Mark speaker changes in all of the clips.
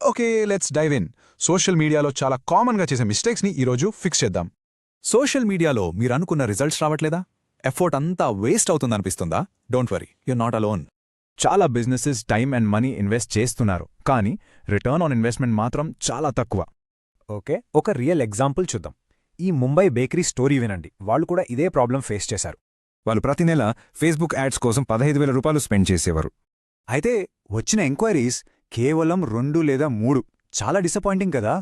Speaker 1: Okay, let's dive in. Social మీడియాలో చాలా కామన్గా చేసే మిస్టేక్స్ని ఈరోజు ఫిక్స్ చేద్దాం.
Speaker 2: సోషల్ మీడియాలో మీరు అనుకున్న రిజల్ట్స్ రావట్లేదా? ఎఫర్ట్ అంతా వేస్ట్ అవుతుందనిపిస్తుందా? Don't worry, you're not alone.
Speaker 3: చాలా businesses time and money invest చేస్తున్నారు, కానీ రిటర్న్ ఆన్ ఇన్వెస్ట్మెంట్ మాత్రం చాలా తక్కువ.
Speaker 4: ఓకే, ఒక రియల్ ఎగ్జాంపుల్ చూద్దాం. ఈ ముంబై బేకరీ స్టోరీ వినండి. వాళ్ళు కూడా ఇదే ప్రాబ్లం ఫేస్ చేశారు.
Speaker 3: వాళ్ళు ప్రతి నెల ఫేస్బుక్ యాడ్స్ కోసం 15,000 రూపాయలు స్పెండ్ చేసేవారు.
Speaker 5: అయితే వచ్చిన ఎంక్వైరీస్ కేవలం 2 లేదా 3. చాలా డిసప్పాయింటింగ్ కదా.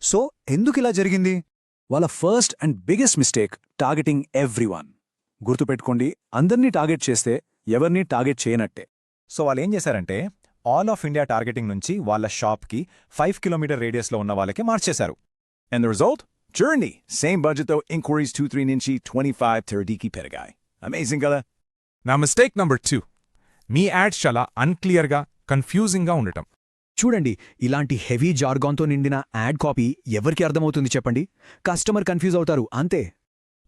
Speaker 5: సో ఎందుకిలా జరిగింది? వాళ్ళ first and biggest mistake targeting everyone. గుర్తుపెట్టుకోండి, అందర్నీ టార్గెట్ చేస్తే ఎవరినీ టార్గెట్ చేయనట్టే.
Speaker 2: సో వాళ్ళేం చేశారంటే ఆల్ ఆఫ్ ఇండియా టార్గెటింగ్ నుంచి వాళ్ళ షాప్కి 5 కిలోమీటర్ రేడియస్లో ఉన్న వాళ్ళకి మార్చేశారు.
Speaker 6: And the result? Journey. Same budget though, inquiries 2-3 నుంచి 25-30కి పెరిగాయి. Amazing కదా?
Speaker 7: నా మిస్టేక్ నంబర్ 2, మీ యాడ్స్ చాలా అన్క్లియర్గా, కన్ఫ్యూజింగ్గా ఉండటం.
Speaker 4: చూడండి, ఇలాంటి హెవీ జార్గాన్తో నిండిన యాడ్ కాపీ ఎవరికి అర్థమవుతుంది చెప్పండి? కస్టమర్ కన్ఫ్యూజ్ అవుతారు, అంతే.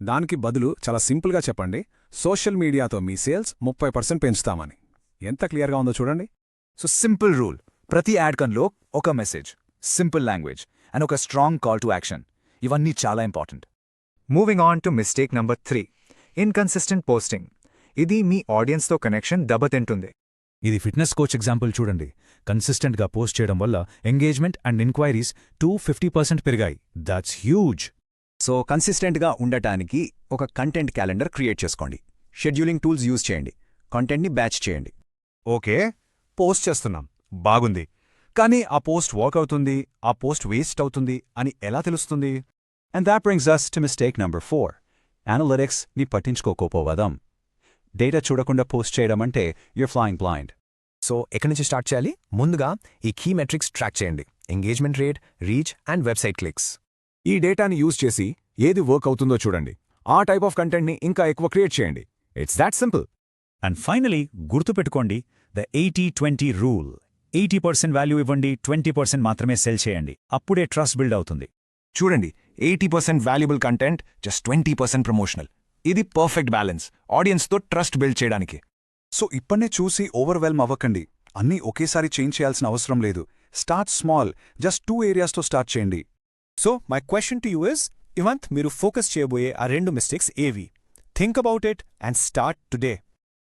Speaker 5: దానికి బదులు చాలా సింపుల్గా చెప్పండి, సోషల్ మీడియాతో మీ సేల్స్ 30% పెంచుతామని. ఎంత క్లియర్గా ఉందో చూడండి.
Speaker 2: సో సింపుల్ రూల్, ప్రతి యాడ్ కన్లో ఒక మెసేజ్, సింపుల్ లాంగ్వేజ్ అండ్ ఒక స్ట్రాంగ్ కాల్ టు యాక్షన్. ఇవన్నీ చాలా important. Moving on to mistake number 3, inconsistent posting. ఇది మీ ఆడియన్స్తో కనెక్షన్ దెబ్బతింటుంది.
Speaker 3: ఇది ఫిట్నెస్ కోచ్ ఎగ్జాంపుల్ చూడండి. కన్సిస్టెంట్గా పోస్ట్ చేయడం వల్ల ఎంగేజ్మెంట్ అండ్ ఎంక్వైరీస్ 250% పెరిగాయి. That's huge.
Speaker 2: సో కన్సిస్టెంట్గా ఉండటానికి ఒక కంటెంట్ క్యాలెండర్ క్రియేట్ చేసుకోండి. షెడ్యూలింగ్ టూల్స్ యూజ్ చేయండి. కంటెంట్ని బ్యాచ్ చేయండి.
Speaker 8: ఓకే, పోస్ట్ చేస్తున్నాం, బాగుంది. కానీ ఆ పోస్ట్ వర్క్ అవుతుంది, ఆ పోస్ట్ వేస్ట్ అవుతుంది అని ఎలా తెలుస్తుంది?
Speaker 5: And that brings us to mistake number 4. Analytics ని పట్టించుకోకపోవడం. డేటా చూడకుండా పోస్ట్ చేయడం అంటే you're flying blind.
Speaker 4: సో ఎక్కడి నుంచి స్టార్ట్ చేయాలి? ముందుగా ఈ కీ మెట్రిక్స్ ట్రాక్ చేయండి. Engagement rate, reach and website clicks.
Speaker 8: ఈ డేటాని యూజ్ చేసి ఏది వర్క్ అవుతుందో చూడండి. ఆ టైప్ ఆఫ్ కంటెంట్ని ఇంకా ఎక్కువ క్రియేట్ చేయండి. It's that simple.
Speaker 9: And finally గుర్తుపెట్టుకోండి, ద 80-20 రూల్. 80% వాల్యూ ఇవ్వండి, 20% మాత్రమే సెల్ చేయండి. అప్పుడే ట్రస్ట్ బిల్డ్ అవుతుంది.
Speaker 2: చూడండి, 80% వాల్యుబుల్ కంటెంట్, జస్ట్ 20% ప్రమోషనల్. ఇది పర్ఫెక్ట్ బ్యాలెన్స్ ఆడియన్స్తో ట్రస్ట్ బిల్డ్ చేయడానికి.
Speaker 5: సో ఇప్పటినే చూసి ఓవర్వెల్మ్ అవ్వకండి. అన్నీ ఒకేసారి చేంజ్ చేయాల్సిన అవసరం లేదు. స్టార్ట్ స్మాల్, జస్ట్ 2 ఏరియాస్తో స్టార్ట్ చేయండి.
Speaker 4: So my question to you is, ఇవంత్ మీరు ఫోకస్ చేయబోయే ఆ 2 మిస్టేక్స్ ఏవి? Think about it and start today.